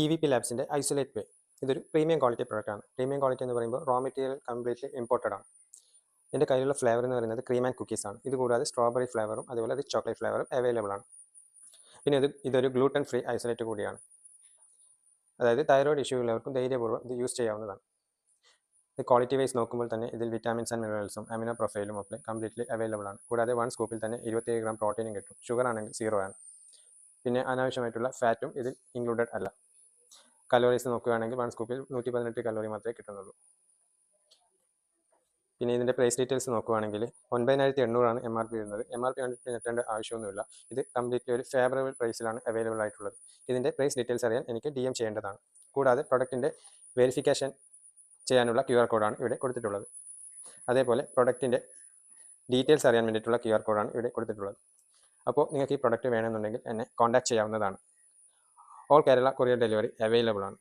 EVP ലാബ്സിൻ്റെ isolate പേ. ഇതൊരു premium quality പ്രൊഡക്റ്റാണ്. Premium quality എന്ന് പറയുമ്പോൾ റോ മെറ്റീരിയൽ കംപ്ലീറ്റ്ലി ഇമ്പോർട്ടഡ് ആണ്. എൻ്റെ കയ്യിലുള്ള ഫ്ലേവർ എന്ന് പറയുന്നത് ക്രീം ആൻഡ് കുക്കീസ് ആണ്. ഇതുകൂടാതെ സ്ട്രോബെറി ഫ്ലേവറും അതുപോലെ റിച്ച് ചോക്ലേറ്റ് ഫ്ലേവറും അവൈലബിൾ ആണ്. പിന്നെ ഇതൊരു ഗ്ലൂട്ടൻ ഫ്രീ ഐസൊലേറ്റ് കൂടിയാണ്. അതായത് തൈറോയ്ഡ് ഇഷ്യൂ ഉള്ളവർക്കും ധൈര്യപൂർവ്വം ഇത് യൂസ് ചെയ്യാവുന്നതാണ്. ഇത് ക്വാളിറ്റി വൈസ് നോക്കുമ്പോൾ തന്നെ ഇതിൽ വിറ്റാമിൻസ് ആൻഡ് മിനറൽസും അമിനോ പ്രൊഫൈലും ഒക്കെ കംപ്ലീറ്റ്ലി അവൈലബിൾ ആണ്. കൂടാതെ 1 സ്കൂപ്പിൽ തന്നെ 27 ഗ്രാം പ്രോട്ടീനും കിട്ടും. ഷുഗർ ആണെങ്കിൽ 0 ആണ്. പിന്നെ അനാവശ്യമായിട്ടുള്ള ഫാറ്റും ഇതിൽ ഇൻക്ലൂഡഡ് അല്ല. കലോറീസ് നോക്കുകയാണെങ്കിൽ 1 സ്കൂപ്പിൽ 118 കലോറി മാത്രമേ കിട്ടുന്നുള്ളൂ. പിന്നെ ഇതിൻ്റെ പ്രൈസ് ഡീറ്റെയിൽസ് നോക്കുകയാണെങ്കിൽ 9,800 ആണ് MRP വരുന്നത്. MRP കണ്ടിട്ട് ഞെട്ടേണ്ട ആവശ്യമൊന്നുമില്ല. ഇത് കംപ്ലീറ്റ്ലി ഒരു ഫേവറബിൾ പ്രൈസിലാണ് അവൈലബിൾ ആയിട്ടുള്ളത്. ഇതിൻ്റെ പ്രൈസ് ഡീറ്റെയിൽസ് അറിയാൻ എനിക്ക് DM ചെയ്യേണ്ടതാണ്. കൂടാതെ പ്രൊഡക്റ്റിൻ്റെ വെരിഫിക്കേഷൻ ചെയ്യാനുള്ള QR കോഡാണ് ഇവിടെ കൊടുത്തിട്ടുള്ളത്. അതേപോലെ പ്രൊഡക്റ്റിൻ്റെ ഡീറ്റെയിൽസ് അറിയാൻ വേണ്ടിയിട്ടുള്ള QR കോഡാണ് ഇവിടെ കൊടുത്തിട്ടുള്ളത്. അപ്പോൾ നിങ്ങൾക്ക് ഈ പ്രൊഡക്റ്റ് വേണമെന്നുണ്ടെങ്കിൽ എന്നെ കോൺടാക്ട് ചെയ്യാവുന്നതാണ്. All Kerala courier delivery available ആണ്.